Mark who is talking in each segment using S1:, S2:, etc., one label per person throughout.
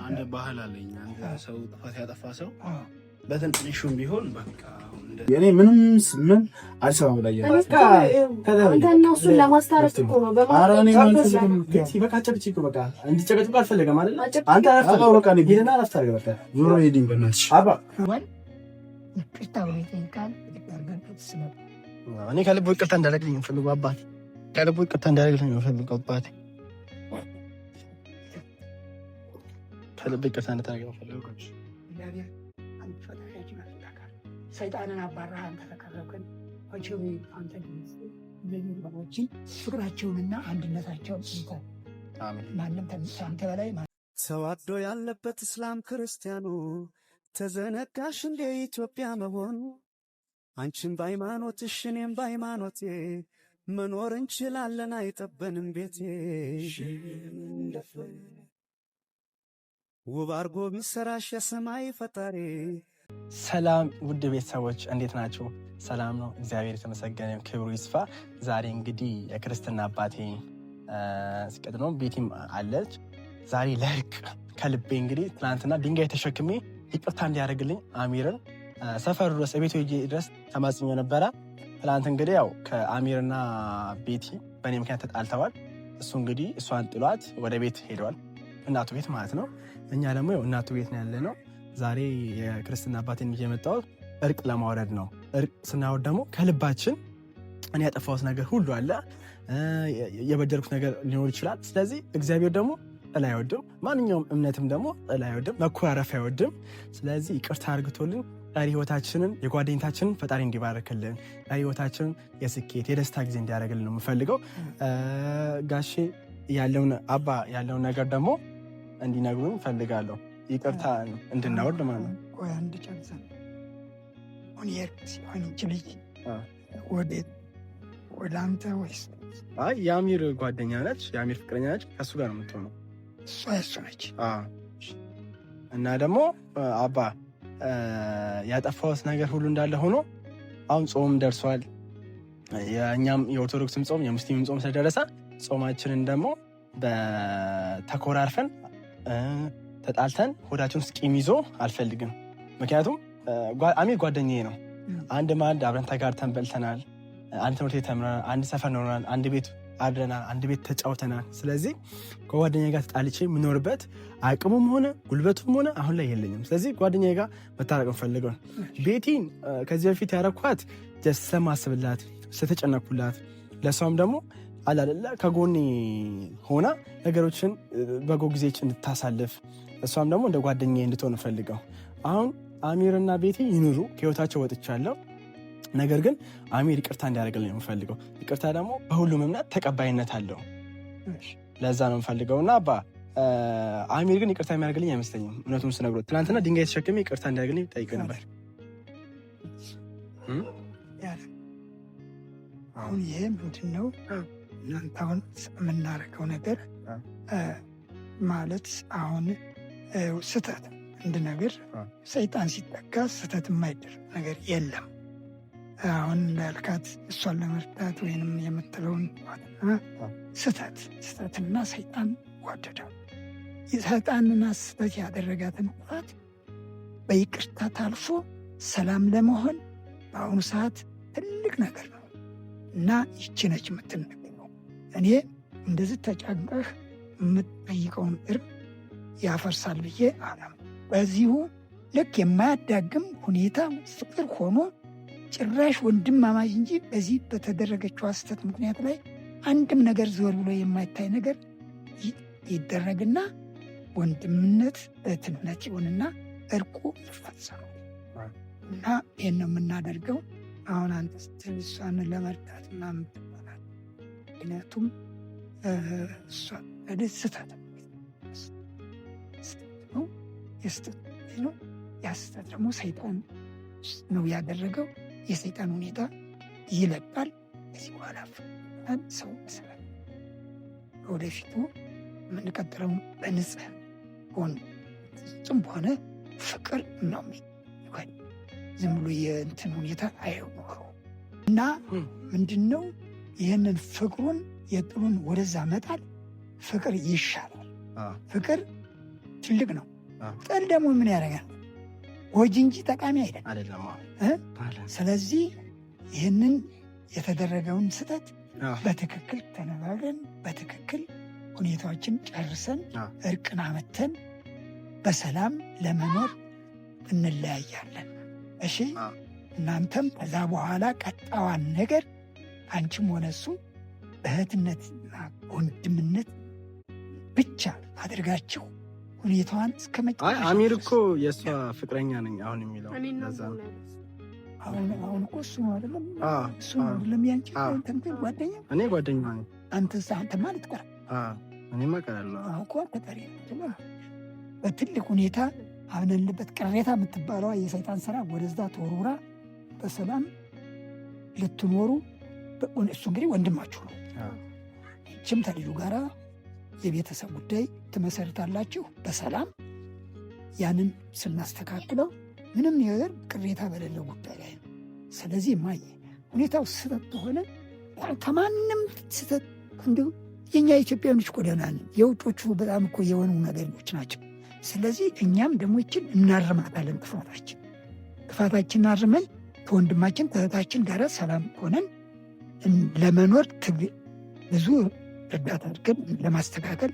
S1: አንድ ባህል አለኝ። አንድ ሰው ጥፋት ያጠፋ ሰው በትንሹም ቢሆን በቃ እኔ ምንም ምን አልሰማም ላይ
S2: በቃ እነሱን ለማስታረቅ እኮ ነው።
S1: በቃ ጨቅጭቅ በቃ እንዲጨቀጭቁ አልፈለገም አይደል? አንተ አፍታው በቃ ነው ቢልና አፍታው በቃ ዞሮ ሄድኝ በእናትሽ አባ
S3: ይቅርታ ወይቴንካል ይቅርታ
S4: እኔ ከልቡ ይቅርታ እንዳደረግልኝ ፈልጎ አባቴ ከልቡ ይቅርታ እንዳደረግልኝ ፈልጎ አባቴ ከልቡ ይቅርታ እንዳደረግልኝ ፈልጎ
S3: ሰይጣንን አባራህ አንተ ተቀረብከን ወጪው አንተ ለሚባሉችን ፍቅራቸውንና አንድነታቸውን ይታ አሜን። ማንም ተንተ በላይ
S5: ተዋዶ ያለበት እስላም ክርስቲያኑ ተዘነጋሽ እንደ ኢትዮጵያ መሆኑ አንቺም በሃይማኖትሽ እኔም በሃይማኖቴ መኖር እንችላለን አይጠበንም ቤቴ ውብ አርጎ ቢሰራሽ የሰማይ ፈጣሪ።
S4: ሰላም ውድ ቤተሰቦች እንዴት ናችሁ? ሰላም ነው፣ እግዚአብሔር የተመሰገነ ክብሩ ይስፋ። ዛሬ እንግዲህ የክርስትና አባቴ ሲቀጥል ነው ቤቲም አለች። ዛሬ ለህቅ ከልቤ እንግዲህ ትናንትና ድንጋይ ተሸክሜ ይቅርታ እንዲያደርግልኝ አሚርን ሰፈሩ ድረስ ቤቱ ድረስ ተማጽኞ ነበረ። ትናንት እንግዲህ ያው ከአሚርና ቤቲ በእኔ ምክንያት ተጣልተዋል። እሱ እንግዲህ እሷን ጥሏት ወደ ቤት ሄደዋል፣ እናቱ ቤት ማለት ነው። እኛ ደግሞ ያው እናቱ ቤት ነው ያለ ነው። ዛሬ የክርስትና አባቴን ይዤ የመጣሁት እርቅ ለማውረድ ነው። እርቅ ስናወርድ ደግሞ ከልባችን እኔ ያጠፋሁት ነገር ሁሉ አለ፣ የበደልኩት ነገር ሊኖር ይችላል። ስለዚህ እግዚአብሔር ደግሞ ጥል አይወድም፣ ማንኛውም እምነትም ደግሞ ጥል አይወድም፣ መኮራረፍ አይወድም። ስለዚህ ይቅርታ አርግቶልን ዛሬ ህይወታችንን የጓደኝታችንን ፈጣሪ እንዲባርክልን ዛሬ ህይወታችንን የስኬት የደስታ ጊዜ እንዲያደርግልን ነው የምፈልገው። ጋሼ ያለውን ነገር ደግሞ እንዲነግሩን ፈልጋለሁ። ይቅርታ እንድናወርድ ማለት ነው።
S3: ቆይ አንድ ጨርሰን አሁን የእርቅ ሲሆን ልጅ ወደ አንተ ወይስ?
S4: አይ የአሚር ጓደኛ ነች፣ የአሚር ፍቅረኛ ነች። ከእሱ ጋር ነው የምትሆነው።
S3: እሷ የእሱ ነች።
S4: እና ደግሞ አባ ያጠፋሁት ነገር ሁሉ እንዳለ ሆኖ አሁን ጾም ደርሷል። የእኛም የኦርቶዶክስም ጾም የሙስሊምም ጾም ስለደረሰ ጾማችንን ደግሞ በተኮራርፈን ተጣልተን ሆዳችን ውስጥ ቂም ይዞ አልፈልግም። ምክንያቱም አሚር ጓደኛዬ ነው። አንድ ማዕድ አብረን ተጋርተን በልተናል። አንድ ትምህርት ቤት ተምረናል። አንድ ሰፈር ኖረናል። አንድ ቤት አድረናል። አንድ ቤት ተጫውተናል። ስለዚህ ከጓደኛዬ ጋር ተጣልቼ የምኖርበት አቅሙም ሆነ ጉልበቱም ሆነ አሁን ላይ የለኝም። ስለዚህ ጓደኛዬ ጋር መታረቅ ፈልገው ቤቲን ከዚህ በፊት ያረኳት ስለማስብላት ስለተጨነኩላት፣ ለሷም ደግሞ አላለ ከጎኔ ሆና ነገሮችን በጎ ጊዜች እንድታሳልፍ እሷም ደግሞ እንደ ጓደኛዬ እንድትሆን ፈልገው። አሁን አሚርና ቤቲ ይኑሩ፣ ከህይወታቸው ወጥቻለሁ። ነገር ግን አሚር ይቅርታ እንዲያደርግልኝ ነው የምፈልገው። ይቅርታ ደግሞ በሁሉም እምነት ተቀባይነት አለው። ለዛ ነው የምፈልገው። እና አሚር ግን ይቅርታ የሚያደርግልኝ አይመስለኝም። እውነቱን ስነግሮት ትናንትና ድንጋይ ተሸክሜ ይቅርታ እንዲያደርግልኝ ጠይቄ ነበር።
S3: አሁን ይሄ ምንድን ነው? እናንተ አሁን የምናደርገው ነገር ማለት አሁን ስህተት አንድ ነገር ሰይጣን ሲጠጋ ስህተት የማይደረግ ነገር የለም። አሁን እንዳልካት እሷን ለመርዳት ወይንም የምትለውን ስህተትና ሰይጣን ዋደዳል። ሰይጣንና ስህተት ያደረጋትን ጥፋት በይቅርታ ታልፎ ሰላም ለመሆን በአሁኑ ሰዓት ትልቅ ነገር ነው እና ይቺ ነች የምትነገረው። እኔ እንደዚህ ተጫንቀህ የምትጠይቀውን እርቅ ያፈርሳል ብዬ አላም። በዚሁ ልክ የማያዳግም ሁኔታ ፍቅር ሆኖ ጭራሽ ወንድማማች እንጂ በዚህ በተደረገችው ስህተት ምክንያት ላይ አንድም ነገር ዘወር ብሎ የማይታይ ነገር ይደረግና ወንድምነት እህትነት ይሆንና እርቁ ይፈጸማል። እና ይህን ነው የምናደርገው። አሁን አንተ ስትል እሷን ለመርዳት ምናምን ትባላል። ምክንያቱም እሷ ስህተት ነው፣ የስህተት ነው። ያ ስህተት ደግሞ ሰይጣን ነው ያደረገው። የሰይጣን ሁኔታ ይለቃል። ከዚህ በኋላ ሰው መሰረት ወደፊቱ የምንቀጥለው በንጽህ ሆን ፍጹም በሆነ ፍቅር ነው። ዝም ብሎ የእንትን ሁኔታ አይኖረው እና ምንድነው ይህንን ፍቅሩን የጥሉን ወደዛ መጣል ፍቅር ይሻላል። ፍቅር ትልቅ ነው። ጥል ደግሞ ምን ያደርጋል? ጎጂ እንጂ ጠቃሚ
S4: አይደለም።
S3: ስለዚህ ይህንን የተደረገውን ስህተት በትክክል ተነጋግረን በትክክል ሁኔታዎችን ጨርሰን እርቅን አመተን በሰላም ለመኖር እንለያያለን። እሺ እናንተም ከዛ በኋላ ቀጣዋን ነገር አንቺም ሆነ እሱ እህትነትና ወንድምነት ብቻ አድርጋችሁ ሁኔታዋን እስከ መጨረሻ።
S4: አሚር እኮ የእሷ ፍቅረኛ ነኝ አሁን የሚለው
S3: አሁን እኮ እሱ ነው አይደለም? እሱ ነው አይደለም? ያንቺ ጓደኛ
S4: እኔ ጓደኛ ነኝ።
S3: አንተ ማለት ቀረ
S4: እኔማ እቀራለሁ
S3: እኮ ተጠሪ ነው። በትልቅ ሁኔታ አምነንበት ቅሬታ የምትባለዋ የሰይጣን ስራ ወደዛ ተወርውራ በሰላም ልትኖሩ እሱ እንግዲህ ወንድማችሁ ነው። ችም ተልዩ ጋራ የቤተሰብ ጉዳይ ትመሰርታላችሁ በሰላም ያንን ስናስተካክለው ምንም ነገር ቅሬታ በሌለው ጉዳይ ላይ ነው። ስለዚህ ማየ ሁኔታው ስህተት ሆነ ከማንም ስህተት እንዲሁ የኛ ኢትዮጵያኖች ቆደናል የውጮቹ በጣም እኮ የሆኑ ነገሮች ናቸው። ስለዚህ እኛም ደግሞ ይችን እናርማታለን። ጥፋታችን አርመን ከወንድማችን ከእህታችን ጋር ሰላም ሆነን ለመኖር ብዙ እርዳታ አድርገን ለማስተካከል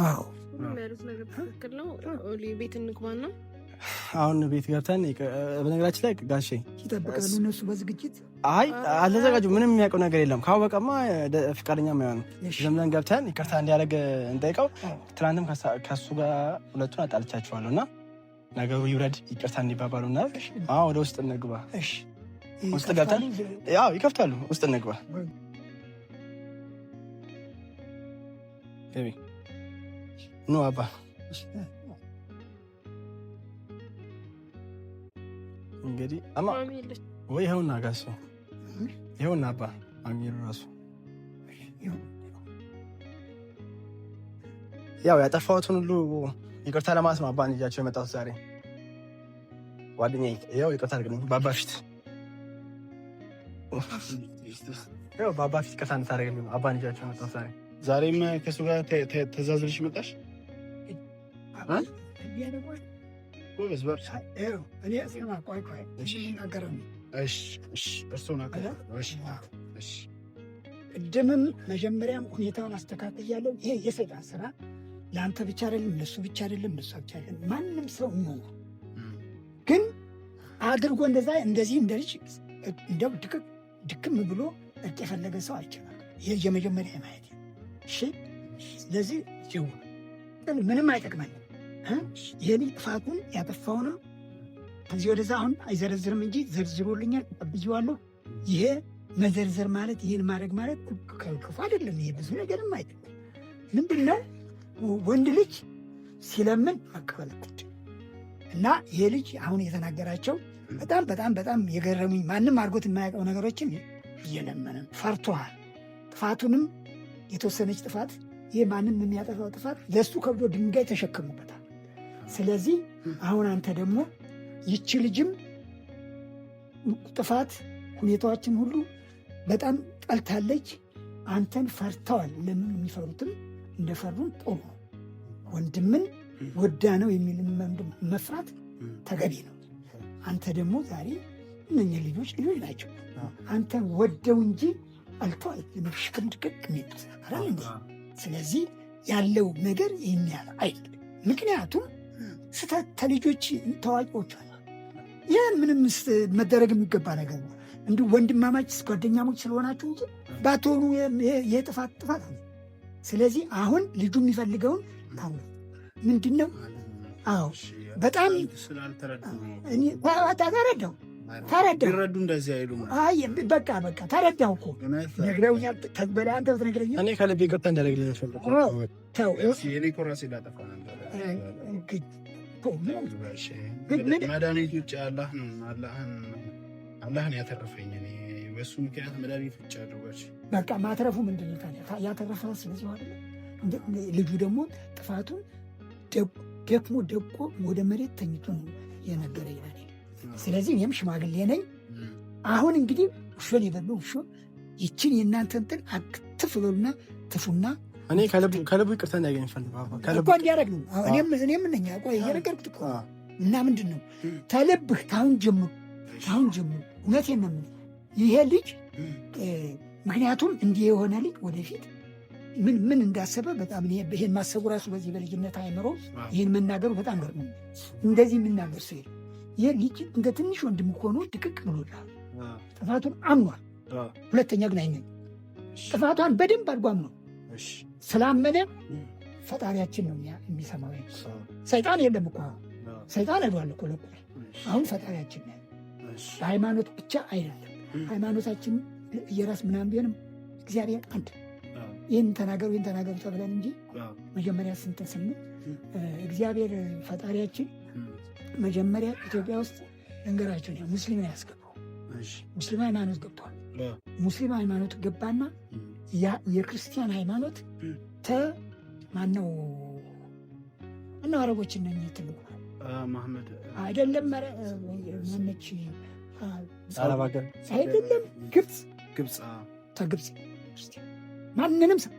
S3: አዎ
S2: ቤት እንግባና
S4: አሁን ቤት ገብተን በነገራችን ላይ ጋሼ
S3: ይጠብቃሉ እነሱ በዝግጅት
S4: አልተዘጋጁ ምንም የሚያውቀው ነገር የለም። ካወቀማ ፍቃደኛ ማይሆኑ ዝም ብለን ገብተን ይቅርታ እንዲያደርግ እንጠይቀው። ትናንትም ከሱ ጋር ሁለቱን አጣልቻቸዋለሁ እና ነገሩ ይውረድ ይቅርታ እንዲባባሉና ወደ ውስጥ እንግባ። ውስጥ ገብተን ይከፍታሉ። ውስጥ እንግባ። ኑ አባ እንግዲህ አማ ወይ ይኸውና ጋሼ ይኸውና አባ አሚር ራሱ ያው ያጠፋሁትን ሁሉ ይቅርታ ለማለት ነው አባን ይዣቸው የመጣሁት ዛሬ። ጓደኛዬ ያው ይቅርታ አድርግልኝ በአባ ፊት ያው በአባ ፊት ይቅርታ እንድታደርግልኝ አባን ይዣቸው የመጣሁት ዛሬ።
S1: ዛሬም ከእሱ ጋር ተዛዝልሽ መጣሽ?
S3: ቅድምም መጀመሪያም ሁኔታውን አስተካክያለሁ። ይሄ የሰይጣን ስራ ለአንተ ብቻ አይደለም፣ ለሱ ብቻ አይደለም፣ ለሱ ብቻ አይደለም፣ ማንም ሰው ነው። ግን አድርጎ እንደዚህ እንደ ልጅ እንደው ድክም ብሎ እርቅ የፈለገ ሰው አይችላል። ይሄ የመጀመሪያ ማየት። እሺ ስለዚህ ምንም አይጠቅመንም። ይሄ ልጅ ጥፋቱን ያጠፋውንም ከዚህ ወደዛ አሁን አይዘረዝርም እንጂ ዘርዝሮልኛል፣ ተቀብዬዋለሁ። ይሄ መዘርዘር ማለት ይህን ማድረግ ማለት ክፉ አይደለም። ይሄ ብዙ ነገርም አይደለም። ምንድን ነው ወንድ ልጅ ሲለምን መቀበል እና ይሄ ልጅ አሁን የተናገራቸው በጣም በጣም በጣም የገረሙኝ ማንም አድርጎት የማያውቀው ነገሮችን እየለመነም ፈርቷል። ጥፋቱንም የተወሰነች ጥፋት ይህ ማንም የሚያጠፋው ጥፋት ለእሱ ከብዶ ድንጋይ ተሸክሙበታል። ስለዚህ አሁን አንተ ደግሞ ይቺ ልጅም ጥፋት ሁኔታዎችን ሁሉ በጣም ጠልታለች። አንተን ፈርተዋል። ለምን የሚፈሩትም እንደፈሩን ጥሩ ነው። ወንድምን ወዳ ነው የሚል መፍራት ተገቢ ነው። አንተ ደግሞ ዛሬ እነኛ ልጆች ናቸው። አንተን ወደው እንጂ አልተዋል ሽክምድቅቅ ሚሉት አላል እንዴ? ስለዚህ ያለው ነገር ይህን ያለ አይደለም። ምክንያቱም ስተት ተልጆች ታዋቂዎች አሉ። ይህን ምንም መደረግ የሚገባ ነገር ነው። እንዲሁ ወንድማማች ጓደኛሞች ስለሆናችሁ እንጂ ባትሆኑ የጥፋት ጥፋት ነው። ስለዚህ አሁን ልጁ የሚፈልገውን ምንድን ነው? አዎ በጣም ተረዳው
S1: ቢረዱ እንደዚህ አይሉ
S3: በቃ ተረዳው እኮ ነግረውኛል። ተግበላ አንተ ብትነግረኝ
S4: እኔ ከልቤ ገብታ እንዳደረግልኝ
S1: መድኃኒት ውጭ አላህን ያተረፈኝ በሱ ምክንያት መድኃኒት ውጭ አድርጓች
S3: በቃ ማትረፉ ምንድን ነው ያተረፈ? ስለዚህ ልጁ ደግሞ ጥፋቱን ደክሞ ደቆ ወደ መሬት ተኝቶ ነው የነገረ ይላል። ስለዚህ እኔም ሽማግሌ ነኝ። አሁን እንግዲህ ውሾን የበሉ ውሾ ይችን የእናንተን ጥል አክትፍ በሉና ትፉና
S4: እኔ ከልቡ ይቅርታ እንዲያገኝ ፈልጋለሁ
S3: እኮ እንዲያደርግ ነው። እኔም ነኝ ቆይ እየነገርኩት እኮ እና ምንድን ነው ተልብህ ታሁን ጀምሮ እውነቴን ነው የምልህ ይሄ ልጅ ምክንያቱም እንዲህ የሆነ ልጅ ወደፊት ምን እንዳሰበ በጣም ይሄን ማሰቡ ራሱ በዚህ በልጅነት አይምሮ ይህን መናገሩ በጣም ገርሞ እንደዚህ የምናገር ሰው ይሄ ልጅ እንደ ትንሽ ወንድም ሆኖ ድቅቅ ብሎላል። ጥፋቱን አምኗል። ሁለተኛ ግን አይነኝ ጥፋቷን በደንብ አድርጎ አምኗል። ስላመነ ፈጣሪያችን ነው የሚሰማው። ሰይጣን የለም እኮ ሰይጣን አይዷል እኮ ለቁ አሁን ፈጣሪያችን ነው። በሃይማኖት ብቻ አይደለም ሃይማኖታችን የራስ ምናምን ቢሆንም እግዚአብሔር አንድ ይህን ተናገሩ ተብለን እንጂ መጀመሪያ ስንትን ስንል እግዚአብሔር ፈጣሪያችን መጀመሪያ ኢትዮጵያ ውስጥ መንገራችን ሙስሊምን ያስገባው ሙስሊም ሃይማኖት ገብቷል። ሙስሊም ሃይማኖት ገባና የክርስቲያን ሃይማኖት ማነው እና አረቦች እነ ትልቁ
S1: መሐመድ
S3: አይደለም ማነች አይደለም ግብፅ ማንንም ሰው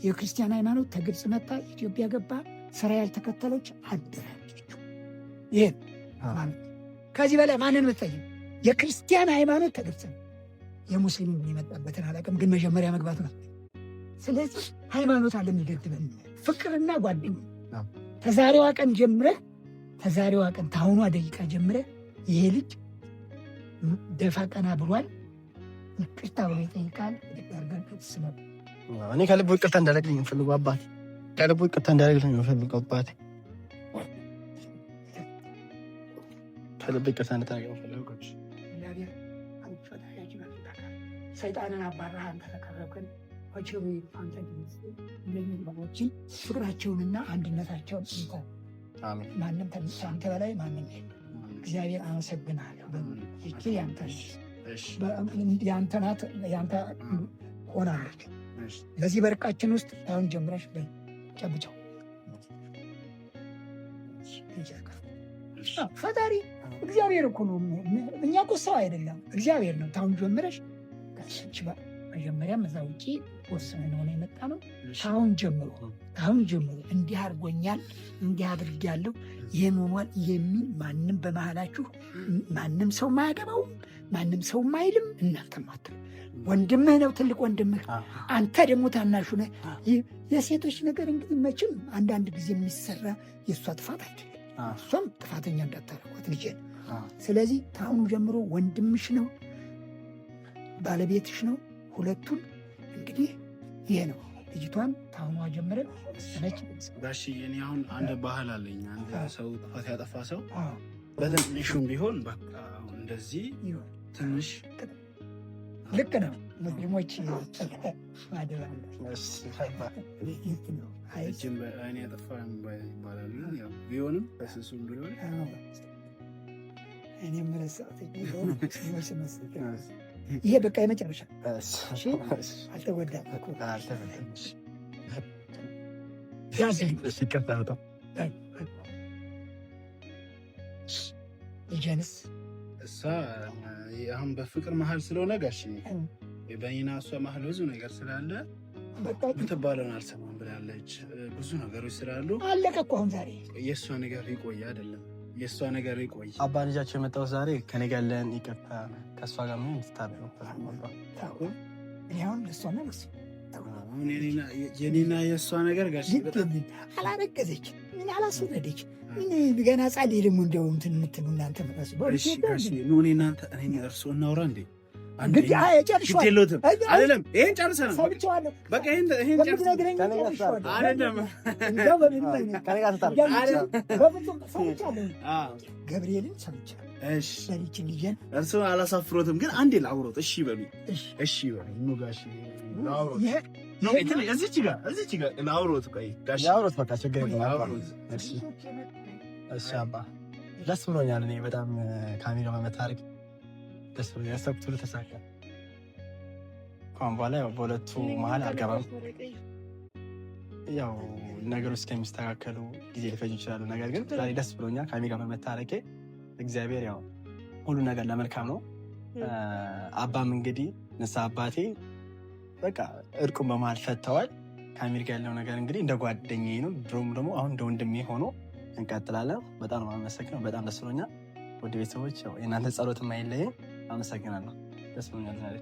S3: የክርስቲያን ሃይማኖት ተግብፅ መጣ ኢትዮጵያ ገባ። ስራ ያልተከተለች አደራጀችው። ይህን ከዚህ በላይ ማንን ምትጠይቅ? የክርስቲያን ሃይማኖት ተግብፅ ነው። የሙስሊም የመጣበትን አላውቅም፣ ግን መጀመሪያ መግባቱ ነው። ስለዚህ ሃይማኖት አለ የሚገድበን ፍቅርና ጓደኛ ተዛሬዋ ቀን ጀምረህ ታሁኗ ደቂቃ ጀምረህ ይሄ ልጅ ደፋ ቀና ብሏል። ይቅርታ ብሎ ይጠይቃል።
S4: እኔ ከልቡ ይቅርታ እንዳደረግልኝ የምፈልገው አባቴ ከልቡ ይቅርታ እንዳደረግልኝ የምፈልገው አባቴ ከልቡ ይቅርታ እንዳደረግልኝ የምፈልገው
S3: ሰይጣንን አባራህ አንተ ተቀረብክን ወቸሩ አንተ እንደሚባቦችን ፍቅራቸውንና አንድነታቸውን ማንም አንተ በላይ ማንም እግዚአብሔር አመሰግናለሁ። ይቺ ያንተ ናት፣ ያንተ ሆናለች። በዚህ በርቃችን ውስጥ አሁን ጀምረሽ ጨብጨው ፈጣሪ እግዚአብሔር እኮ ነው። እኛ እኮ ሰው አይደለም እግዚአብሔር ነው። ታሁን ጀምረሽ መጀመሪያም እዛ ውጭ ወስነን ሆነ የመጣ ነው። ታሁን ጀምሮ እንዲህ አድርጎኛል እንዲህ አድርጌያለሁ ይህን ሆኗል የሚል ማንም በመሃላችሁ ማንም ሰው ማያገባውም ማንም ሰው ማይልም። እናንተም አትሉ። ወንድምህ ነው ትልቅ ወንድምህ፣ አንተ ደግሞ ታናሹ ነህ። የሴቶች ነገር እንግዲህ መቼም አንዳንድ ጊዜ የሚሰራ የእሷ ጥፋት አይደለም። እሷም ጥፋተኛ እንዳታረጓት ልጄ። ስለዚህ ታሁኑ ጀምሮ ወንድምሽ ነው ባለቤትሽ ነው። ሁለቱን እንግዲህ ይሄ ነው። ልጅቷን ታሁኗ ጀምረን ሰነች
S1: ጋሽ እኔ አሁን አንድ ባህል አለኝ። አንድ ሰው ጥፋት ያጠፋ ሰው በትንሹም ቢሆን በቃ እንደዚህ ትንሽ
S3: ልክ ነው። ሙስሊሞች ማደራ
S1: አይኔ ያጠፋ ይባላሉ። ቢሆንም በስሱም ቢሆን
S3: እኔ መረሳት ይሄ በቃ የመጨረሻ አልተጎዳም። ልጄንስ
S1: እሷ አሁን በፍቅር መሀል ስለሆነ ጋሽ በእኔና እሷ መሀል ብዙ ነገር ስላለ ምትባለውን አልሰማም ብላለች። ብዙ ነገሮች ስላሉ
S3: አለቀ እኮ አሁን ዛሬ
S1: የእሷ ነገር ይቆይ አይደለም የእሷ ነገር ይቆይ።
S4: አባ ልጃቸው የመጣው ዛሬ ከኔ ጋር ለን ይቅርታ ከእሷ ጋር ምን ስታደርገው
S3: አሁን እሷና እሱ
S1: የኔና የእሷ ነገር ጋሽ
S3: አላረገዘች ምን አላስወለደች ምን ገና ጻሌ ደግሞ እንደው እንትን የምትሉ እናንተ መጣስ
S1: ኑ እናንተ እኔ እርሱ እናውራ እንዴ
S3: እንግዲህ
S1: ጨርሻለሁ አይደለም ይሄን ጨርሰናል።
S3: ሰምቼዋለሁ
S1: በቃ ይሄን ጨርሰናል አይደለም
S3: ገብርኤልን ሰምቻለሁ።
S1: እሺ
S3: ሰምቼ ልጄን
S1: እርሱ አላሳፍሮትም፣ ግን አንዴ ላውሮት። እሺ በሉ እሺ በሉ ኑ ጋሽ ላውሮት ነው እዚች ጋር ላውሮት። ቆይ ጋሽ
S4: ላውሮት በቃ ችግር የለም። እሺ አባ ደስ ብሎኛል። እኔ በጣም ካሜራ መመታረቅ ደስ ብሎኛል። ያሰብኩት ሁሉ ተሳካ። ከአሁን በኋላ ያው በሁለቱ መሀል አልገባም። ያው ነገሮች እስከሚስተካከሉ ጊዜ ሊፈጅ ይችላሉ። ነገር ግን ዛሬ ደስ ብሎኛል ካሜራ መመታረቄ። እግዚአብሔር ያው ሁሉ ነገር ለመልካም ነው። አባም እንግዲህ ንስሐ አባቴ በቃ እርቁን በመሀል ፈተዋል። ከአሚር ጋር ያለው ነገር እንግዲህ እንደ ጓደኛዬ ነው። ድሮም ደግሞ አሁን እንደ ወንድሜ ሆኖ እንቀጥላለን። በጣም ነው አመሰግነው። በጣም ደስ ብሎኛል። ወደ ቤተሰቦች የእናንተ ጸሎት የማይለየኝ። አመሰግናለሁ። ደስ ብሎኛል ዛሬ